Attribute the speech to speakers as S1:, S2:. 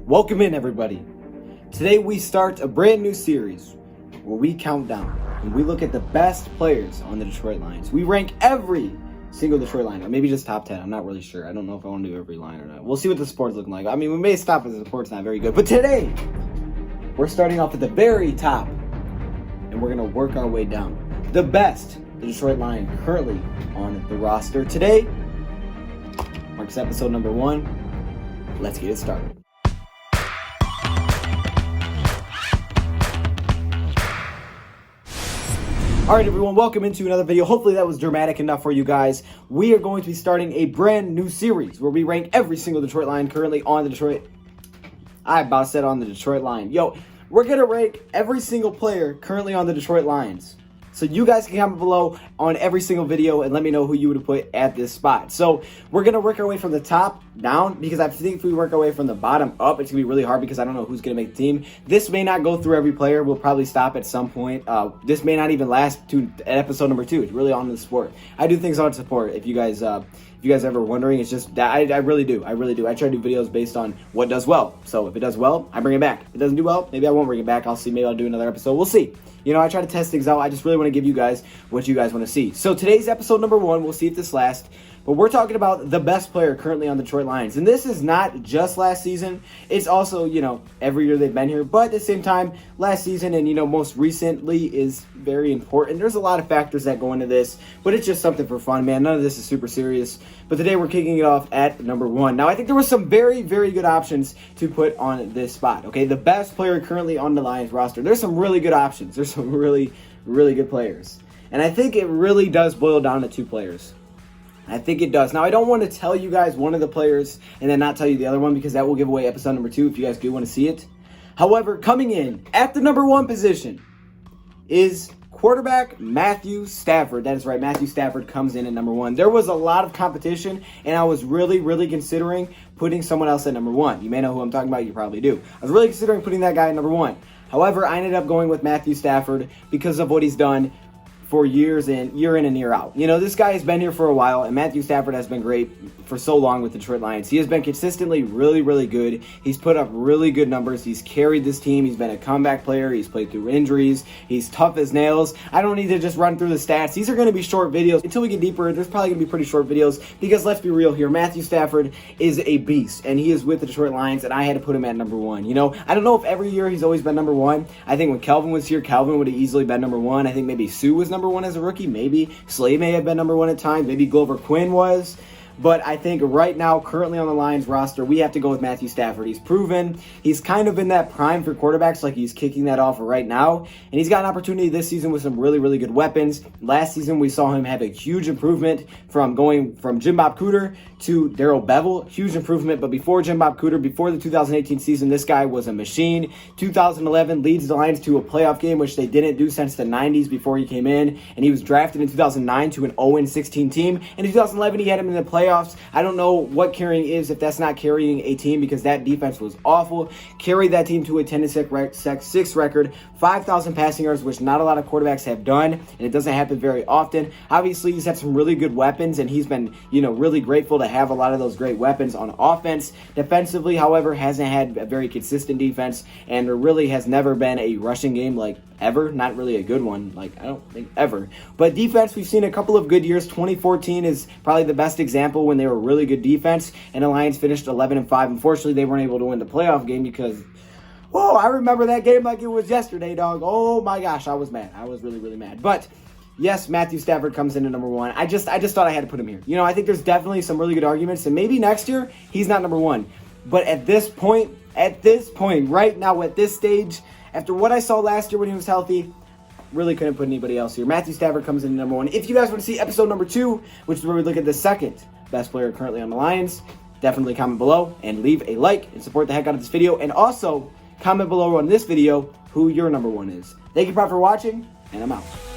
S1: Welcome in, everybody. Today we start a brand new series where we count down and we look at the best players on the Detroit Lions. We rank every single Detroit line, or maybe just top 10. I'm not really sure. I don't know if I want to do every line or not. We'll see what the support's looking like. I mean, we may stop if the support's not very good. But today, we're starting off at the very top, and we're going to work our way down. The best the Detroit Lion currently on the roster. Today marks episode number 1. Let's get it started. Alright everyone, welcome into another video. Hopefully that was dramatic enough for you guys. We are going to be starting a brand new series where we rank every single Detroit Lion currently on the Detroit... I about said on the Detroit Lion. Yo, we're going to rank every single player currently on the Detroit Lions. So you guys can comment below on every single video and let me know who you would have put at this spot. So we're going to work our way from the top down, because I think if we work our way from the bottom up, it's going to be really hard because I don't know who's going to make the team. This may not go through every player. We'll probably stop at some point. This may not even last to episode number 2. It's really on the support. I do things on support. If you guys ever wondering, it's just that I really do. I try to do videos based on what does well. So if it does well, I bring it back. If it doesn't do well, maybe I won't bring it back. I'll see. Maybe I'll do another episode. We'll see. You know, I try to test things out. I just really want to give you guys what you guys want to see. So today's episode number 1. We'll see if this lasts. But we're talking about the best player currently on the Detroit Lions. And this is not just last season. It's also, you know, every year they've been here. But at the same time, last season and, you know, most recently is very important. There's a lot of factors that go into this. But it's just something for fun, man. None of this is super serious. But today we're kicking it off at number 1. Now, I think there were some very, very good options to put on this spot. Okay, the best player currently on the Lions roster. There's some really good options. There's some really, really good players. And I think it really does boil down to 2 players. I think it does. Now, I don't want to tell you guys one of the players and then not tell you the other one, because that will give away episode number 2 if you guys do want to see it. However, coming in at the number 1 position is quarterback Matthew Stafford. That is right, Matthew Stafford comes in at number 1. There was a lot of competition, and I was really, really considering putting someone else at number 1. You may know who I'm talking about. You probably do. I was really considering putting that guy at number 1. However, I ended up going with Matthew Stafford because of what he's done for years and year in and year out. You know, this guy has been here for a while, and Matthew Stafford has been great for so long with the Detroit Lions. He has been consistently really, really good. He's put up really good numbers. He's carried this team. He's been a comeback player. He's played through injuries. He's tough as nails. I don't need to just run through the stats. These are going to be short videos. Until we get deeper, there's probably going to be pretty short videos, because let's be real here, Matthew Stafford is a beast, and he is with the Detroit Lions, and I had to put him at number 1. You know, I don't know if every year he's always been number 1. I think when Kelvin was here, Kelvin would have easily been number 1. I think maybe Sue was number 1 as a rookie. Maybe Slay may have been number 1 at times. Maybe Glover Quinn was. But I think right now, currently on the Lions roster, we have to go with Matthew Stafford. He's proven. He's kind of in that prime for quarterbacks, like he's kicking that off right now. And he's got an opportunity this season with some really, really good weapons. Last season, we saw him have a huge improvement from going from Jim Bob Cooter to Darrell Bevel. Huge improvement. But before Jim Bob Cooter, before the 2018 season, this guy was a machine. 2011 leads the Lions to a playoff game, which they didn't do since the 90s before he came in. And he was drafted in 2009 to an 0-16 team. In 2011, he had him in the playoffs. I don't know what carrying is if that's not carrying a team, because that defense was awful. Carried that team to a 10-6 record, 5,000 passing yards, which not a lot of quarterbacks have done, and it doesn't happen very often. Obviously, he's had some really good weapons, and he's been, you know, really grateful to have a lot of those great weapons on offense. Defensively, however, hasn't had a very consistent defense, and there really has never been a rushing game like ever. Not really a good one, like I don't think ever. But defense, we've seen a couple of good years. 2014 is probably the best example when they were really good defense, and the Lions finished 11-5. Unfortunately, they weren't able to win the playoff game because, whoa, I remember that game like it was yesterday, dog. Oh my gosh, I was mad. I was really, really mad. But yes, Matthew Stafford comes in at number 1. I just thought I had to put him here. You know, I think there's definitely some really good arguments, and maybe next year he's not number 1. But at this point, right now, at this stage, after what I saw last year when he was healthy, really couldn't put anybody else here. Matthew Stafford comes in at number 1. If you guys want to see episode number 2, which is where we look at the second best player currently on the Lions, definitely comment below and leave a like and support the heck out of this video. And also comment below on this video who your number 1 is. Thank you for watching, and I'm out.